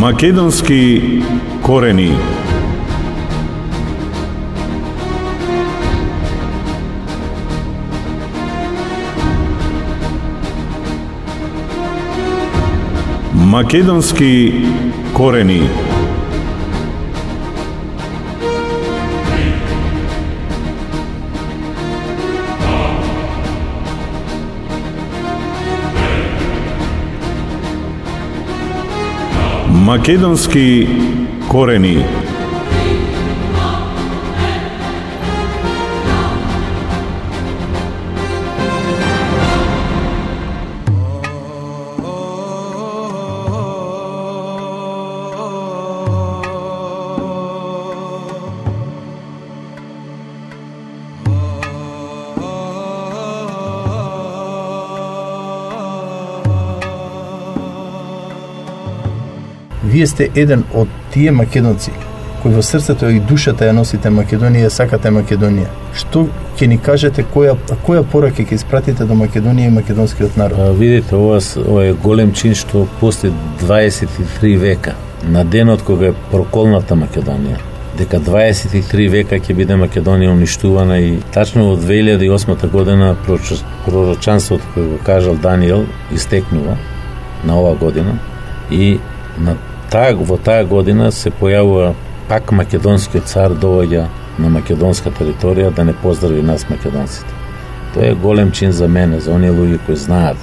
Македонски корени. Македонски корени. Македонски корени. Вие сте еден од тие македонци кои во срцето и душата ја носите Македонија, сакате Македонија. Што ќе ни кажете, која порака ќе испратите до Македонија и македонскиот народ? Видите, ова е голем чин што после 23 века, на денот кога е проколната Македонија, дека 23 века ќе биде Македонија уништувана и тачно од 2008 година пророчанството кој го кажал Даниел истекнува на ова година и во таа година се појавува пак македонскиот цар доаѓа на македонска територија да не поздрави нас македонците. Тоа е голем чин за мене, за оние луѓе кои знаат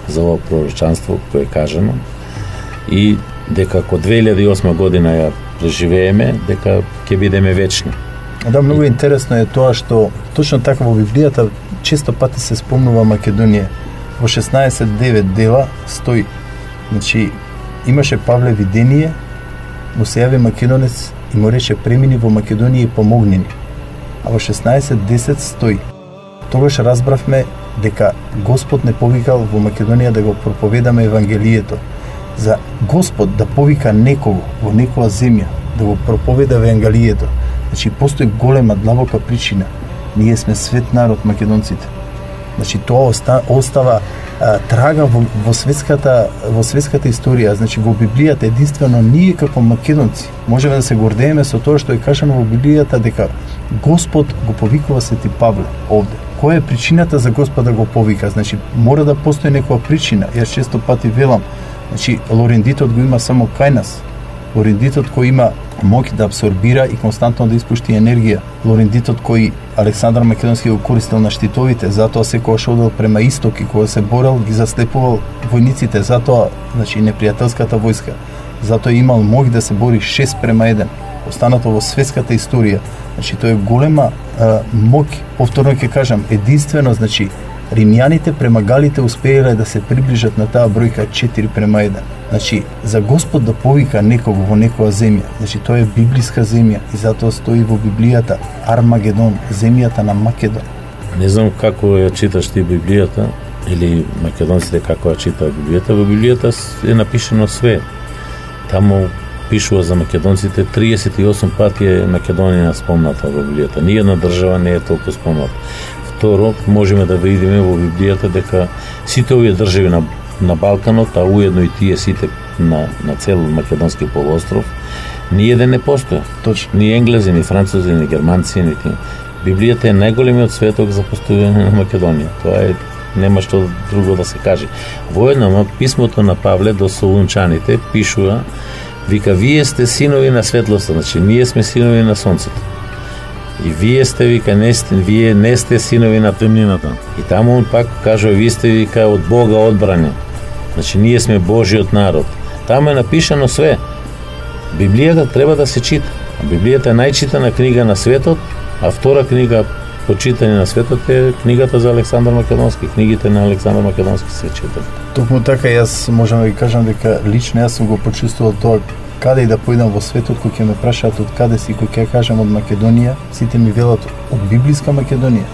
за ова пророчанство кое е кажано и дека ако 2008 година ја преживееме, дека ќе бидеме вечни. Да, многу интересно е тоа што точно така во Библијата често пати се спомнува Македонија. Во 16:9 дела стои, значи имаше Павле видение, му се јави македонец и му рече премини во Македонија и помогни ни. А во 16:10 стои: тогаш разбравме дека Господ не повикал во Македонија да го проповедаме Евангелието. За Господ да повика некого во некоја земја да го проповеда Евангелието, значи постои голема длабока причина. Ние сме свет народ македонците. Значи тоа остава трага во светската историја. Значи во Библијата единствено ние како македонци можеме да се гордееме со тоа што е кажано во Библијата дека Господ го повикува Свети Павле овде. Која е причината за Господ да го повика? Значи мора да постои некоја причина. Јас често пати велам, значи лорендитот го има само кај нас. Лорендитот кој има моќ да абсорбира и константно да испушти енергија. Лорендитот кој Александар Македонски го користел на штитовите, затоа секогаш одел према исток и кога се борел ги заслепувал војниците, затоа значи непријателската војска. Затоа имал моќ да се бори 6:1. Останато во светската историја. Значи тоа е голема моќ. Повторно ќе кажам, единствено значи римјаните према галите успееле да се приближат на таа бројка 4:1. Значи, за Господ да повика некого во некоја земја, значи тоа е библиска земја и затоа стои во Библијата Армагедон, земјата на Македон. Не знам како ја читаш ти Библијата или македонците како ја читаат Библијата. Во Библијата е напишано све. Таму пишува за македонците 38 пати е Македонија спомната во Библијата. Ниједна држава не е толку спомната. Второ, можеме да видиме во Библијата дека сите овие држави на Балканот, а уедно и тие сите на цел македонски полуостров, ниједен не постоја. Точно. Ни енглези, ни французи, ни германци, ни тие. Библијата е најголемиот светок за постојање на Македонија. Тоа е, нема што друго да се каже. Воедно писмото на Павле до Солунчаните пишува, вика, вие сте синови на светлоста, значи ние сме синови на сонцето. И вие сте, вика, вие не сте синови на темнината. И таму он пак кажува, вие сте, вика, од Бога одбрани. Значи ние сме Божиот народ. Таму е напишано све. Библијата треба да се чита. Библијата е најчитана книга на светот, а втора книга по читање на светот е книгата за Александар Македонски. Книгите на Александар Македонски се читат. Токму така, јас можам да ви кажам дека лично јас сум го почувствувал тоа. Каде и да појдам во светот, кој ќе ме прашаат од каде си, кој ќе кажам од Македонија, сите ми велат од библиска Македонија.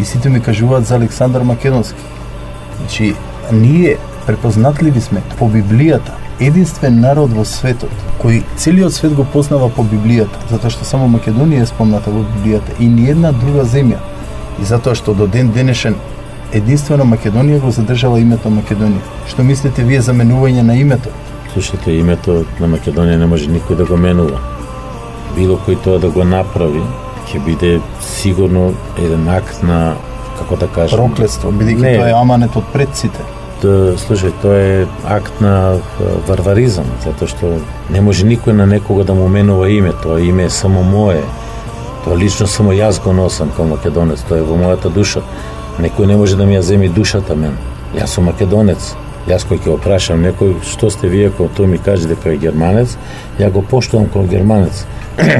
И сите ми кажуваат за Александар Македонски. Значи, ние препознатливи сме по Библијата, единствен народ во светот, кој целиот свет го познава по Библијата, затоа што само Македонија е спомната во Библијата и ни една друга земја. И затоа што до ден денешен единствено Македонија го задржала името Македонија. Што мислите вие за менување на името? Слушате, името на Македонија не може никој да го менува. Било кој тоа да го направи, ќе биде сигурно еден акт на, како да кажем, проклетство, бидејќи тоа е аманет од предците. Слушај, тоа е акт на варваризам, затоа што не може никој на некога да му менува име, тоа име е само мое. Тоа лично само јас го носам како македонец, тоа е во мојата душа. Некој не може да ми ја земи душата мен. Јас сум македонец. Јас кој ќе опрашам некој што сте вие, кога тој ми каже дека е германец, ја го поштувам како германец.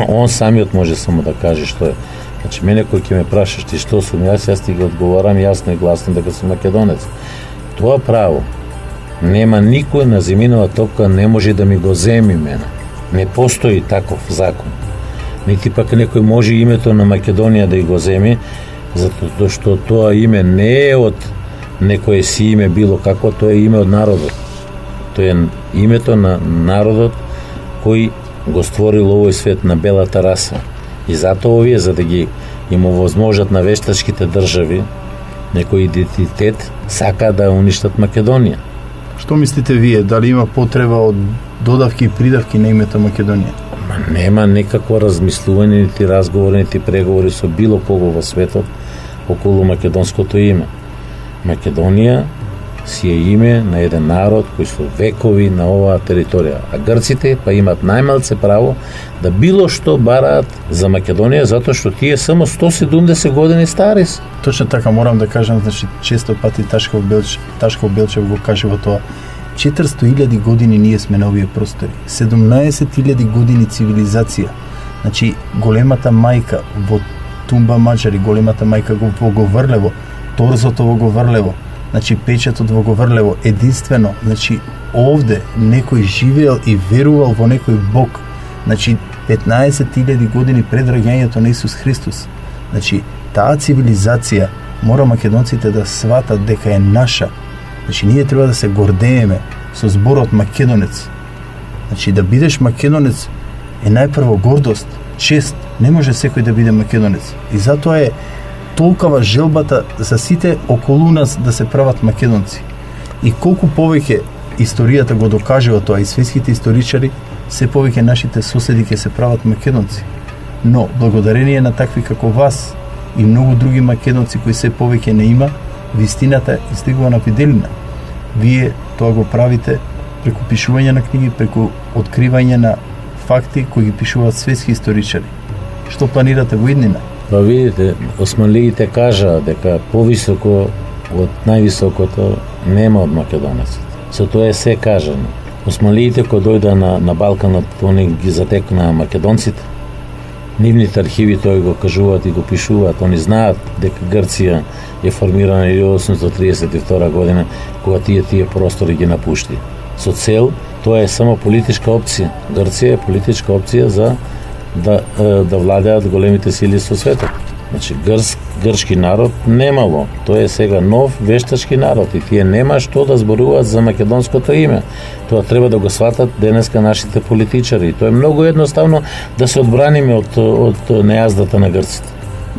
Он самиот може само да каже што е. Значи мене кој ќе ме прашаш ти што сум јас ти го одговарам јасно и гласно дека сум македонец. Тоа право нема никој на земјинова топка не може да ми го земи мене. Не постои таков закон. Нити пак некој може името на Македонија да го земи, затоа што тоа име не е од некое си име било како, тоа е име од народот. Тоа е името на народот кој го створил овој свет на белата раса. И затоа овие, за да ги им овозможат на вештачките држави некој идентитет, сака да уништат Македонија. Што мислите вие, дали има потреба од додавки и придавки на името Македонија? Нема никакво размислување, нити разговори, нити преговори со било кого во светот околу македонското име. Македонија си е име на еден народ кој со векови на оваа територија. А грците па имат најмалце право да било што бараат за Македонија, затоа што тие само 170 години стари се. Точно така морам да кажам, значи често пати Ташков Белчев го кажува тоа. 400.000 години ние сме на овие простори. 17.000 години цивилизација. Значи големата мајка во Тумба Маџари, големата мајка во Говрлево, торзото во Говрлево, значи печатот во Говрлево, единствено, значи овде некој живеел и верувал во некој Бог. Значи 15.000 години пред раѓањето на Исус Христос. Значи таа цивилизација мора македонците да сватат дека е наша. Значи ние треба да се гордееме со зборот македонец. Значи да бидеш македонец е најпрво гордост, чест. Не може секој да биде македонец. И затоа е толкова желбата за сите околу нас да се прават македонци. И колку повеќе историјата го докажува тоа и светските историчари, се повеќе нашите соседи ќе се прават македонци. Но благодарение на такви како вас и многу други македонци кои се повеќе не има, вистината изстигува на виделина. Вие тоа го правите преку пишување на книги, преку откривање на факти кои ги пишуваат светски историчари. Што планирате во иднина? Па видите, османлиите кажаа дека повисоко од највисокото нема од македонеците. Со тоа е се кажано. Османлиите кои дојда на Балканот, они ги затекнаа македонците. Нивните архиви тој го кажуваат и го пишуваат. Они знаат дека Грција е формирана 1832 година, кога тие простори ги напушти. Со цел, тоа е само политичка опција. Грција е политичка опција за да владеат големите сили со светот. Значи, грчки народ немало. Тоа е сега нов вештачки народ и тие нема што да зборуваат за македонското име. Тоа треба да го сватат денеска нашите политичари. Тоа е многу едноставно да се одбраниме од нејаздата на грците.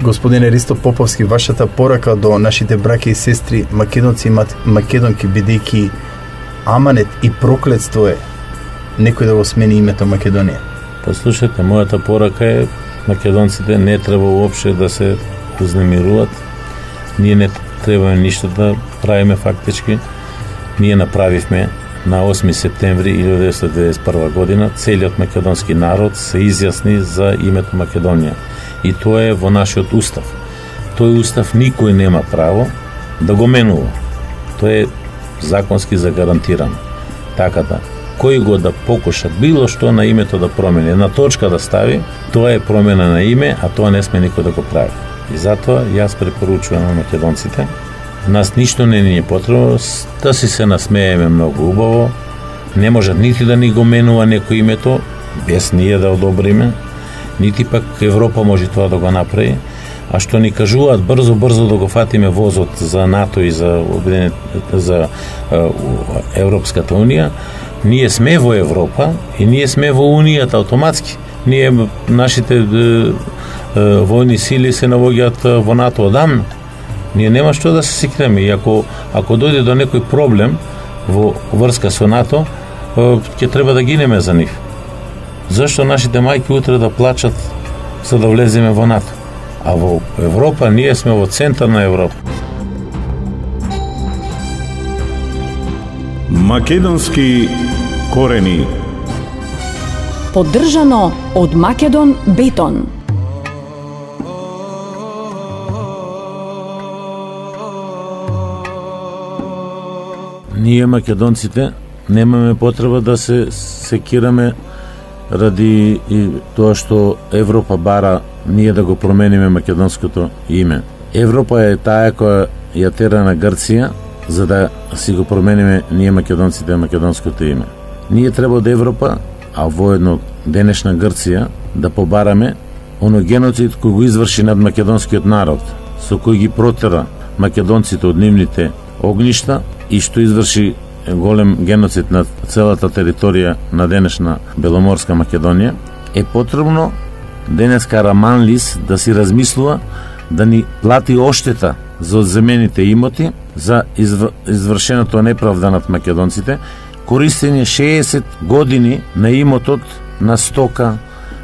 Господине Ристо Поповски, вашата порака до нашите браќа и сестри, македонци и македонки, бидејќи аманет и проклетство е некој да го смени името Македонија. Послушайте, мојата порака е македонците не треба уопште да се узнемируваат. Ние не треба ништо да правиме фактички. Ние направивме на 8 септември 1991 година целиот македонски народ се изјасни за името Македонија. И тоа е во нашиот устав. Тој устав никој нема право да го менува. Тоа е законски загарантирано. Така да, кој го да покуша било што на името да промени, една точка да стави, тоа е промена на име, а тоа не сме никој да го прави. И затоа јас препоручувам на македонците, нас ништо не ни е потребно, да си се насмееме многу убаво, не може нити да ни го менува некој името, без ние да одобриме, нити пак Европа може тоа да го направи, а што ни кажуваат брзо да го фатиме возот за НАТО и за Европската Унија, ние сме во Европа и ние сме во Унијата автоматски. Нашите војни сили се навоѓаат во НАТО одамна. Ние нема што да се секреме. И ако дојде до некој проблем во врска со НАТО, ќе треба да гинеме за нив. Зашто нашите мајки утре да плачат за да влеземе во НАТО? А во Европа, ние сме во центар на Европа. Македонски корени. Поддржано од Македон Бетон. Ние македонците немаме потреба да се секираме ради тоа што Европа бара ние да го промениме македонското име. Европа е таа која ја тера на Грција за да си го промениме ние македонците македонското име. Ние треба од Европа, а воедно денешна Грција, да побараме оно геноцид кој го изврши над македонскиот народ, со кој ги протера македонците од нивните огништа и што изврши голем геноцид на целата територија на денешна Беломорска Македонија, е потребно денеска Раманлис да си размислува да ни плати оштета за одземените имоти, за извршеното неправда над македонците, користење 60 години на имотот, на стока,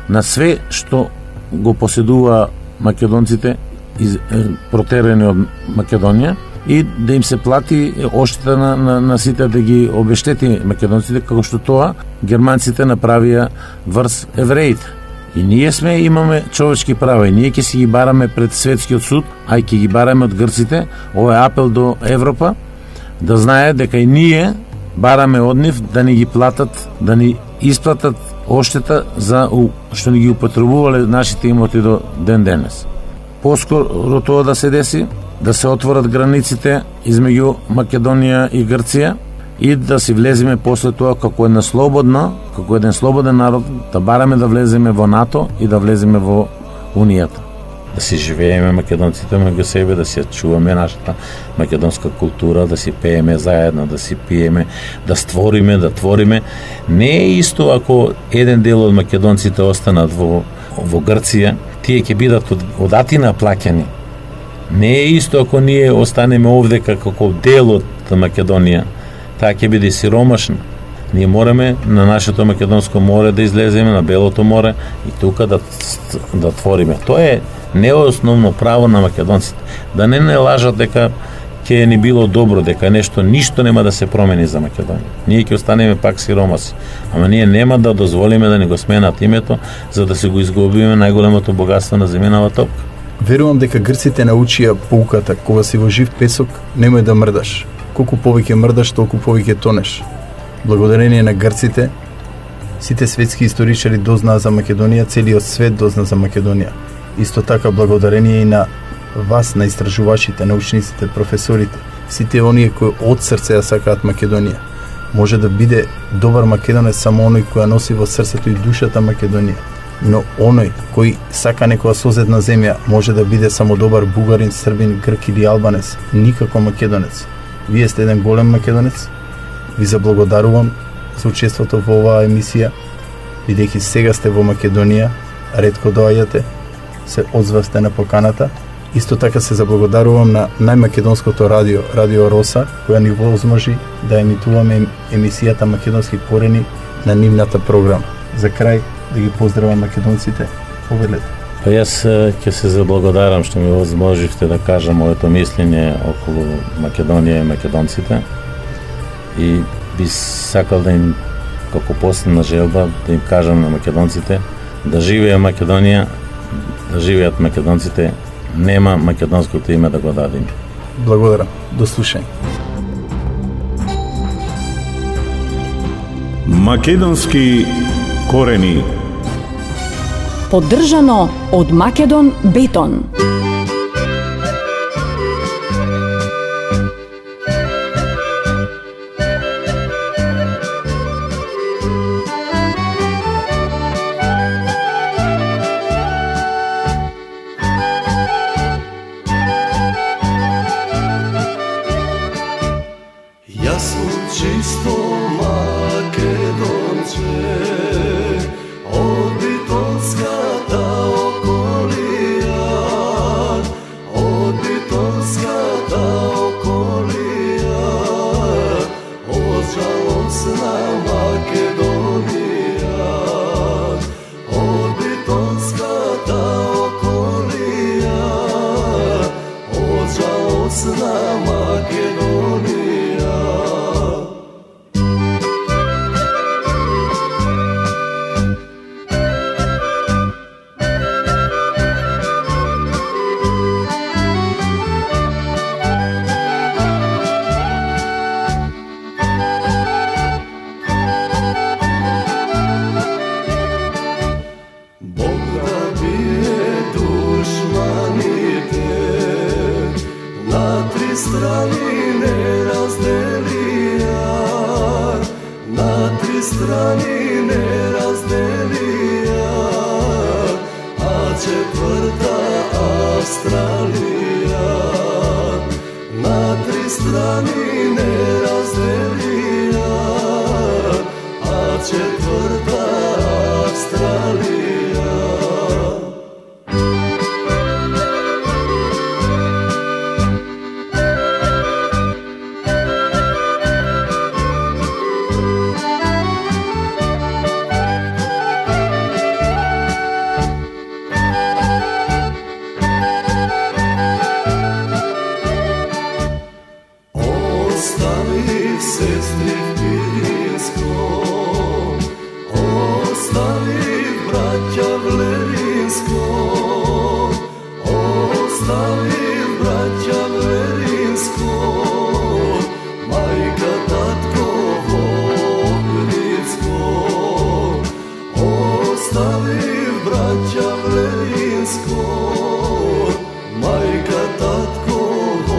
на све што го поседува македонците протерени од Македонија, и да им се плати оштета на сите, да ги обештети македонците, како што тоа германците направија врз евреите. И ние имаме човечки права и ние ќе си ги бараме пред светскиот суд, а и ќе ги бараме од грците. Ова е апел до Европа да знае дека и ние бараме од нив да ни ги платат, да ни исплатат оштета за што ни ги употребувале нашите имоти до ден денес. Поскоро тоа да се деси, да се отворат границите измеѓу Македонија и Грција и да си влеземе после тоа како еден слободен народ, да бараме да влеземе во НАТО и да влеземе во Унијата. Да си живееме македонците меѓу себе, да си ја чуваме нашата македонска култура, да си пееме заедно, да си пиеме, да створиме, да твориме. Не е исто ако еден дел од македонците останат во Грција, тие ќе бидат од Атина плаќани. Не е исто ако ние останеме овде како дел од Македонија, таа ќе биде сиромашна. Ние мораме на нашето македонско море да излеземе, на Белото море и тука да твориме. Тоа е неосновно право на македонците. Да не лажат дека ќе ни било добро, дека ништо нема да се промени за Македонија. Ние ќе останеме пак сиромаси. Ама ние нема да дозволиме да ни го сменат името, за да се го изгубиме најголемото богатство на земјинава топка. Верувам дека грците научија поуката, кога си во жив песок, немој да мрдаш. Колку повеќе мрдаш, толку повеќе тонеш. Благодарение на грците, сите светски историчари дознаа за Македонија, целиот свет дозна за Македонија. Исто така благодарение и на вас, на истражувачите, научниците, професорите, сите оние кои од срце ја сакаат Македонија. Може да биде добар македонец само оној кој ја носи во срцето и душата Македонија. Но оној кој сака некоја созидна земја може да биде само добар бугарин, србин, грк или албанец, никако македонец. Вие сте еден голем македонец. Ви заблагодарувам за учеството во оваа емисија, бидејќи сега сте во Македонија, ретко доаѓате, се одзвавте на поканата. Исто така се заблагодарувам на најмакедонското радио, Радио Роса, која ни возможи да емитуваме емисијата Македонски корени на нивната програма. За крај да ги поздравам македонците. Повелете. Па јас ќе се заблагодарам што ми возможивте да кажам моето мислење околу Македонија и македонците. И би сакал да им, како последна желба, да им кажам на македонците да живее Македонија, да живеат македонците, нема македонското име да го дадим. Благодарам. До слушање. Македонски корени. Поддржано од Македон Бетон. Od Bitolskата околија strani ne razdelija, na tri strani ne razdelija, a četvrta Australija. Na tri strani ne razdelija, a četvrta Australija. Ostavih sestri v Pirinskom, ostavih braća v Lerinskom, ostavih braća v Lerinskom, majka, tatko v Ohridskom. Ostavih braća v Lerinskom, majka, tatko v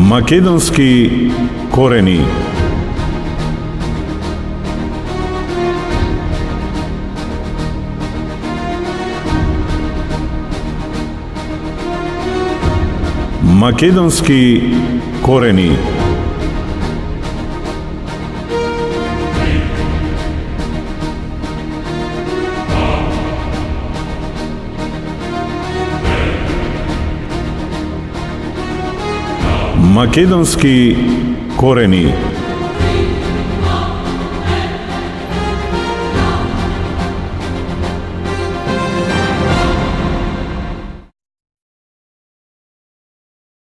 Македонски корени. Македонски корени. Македонски корени.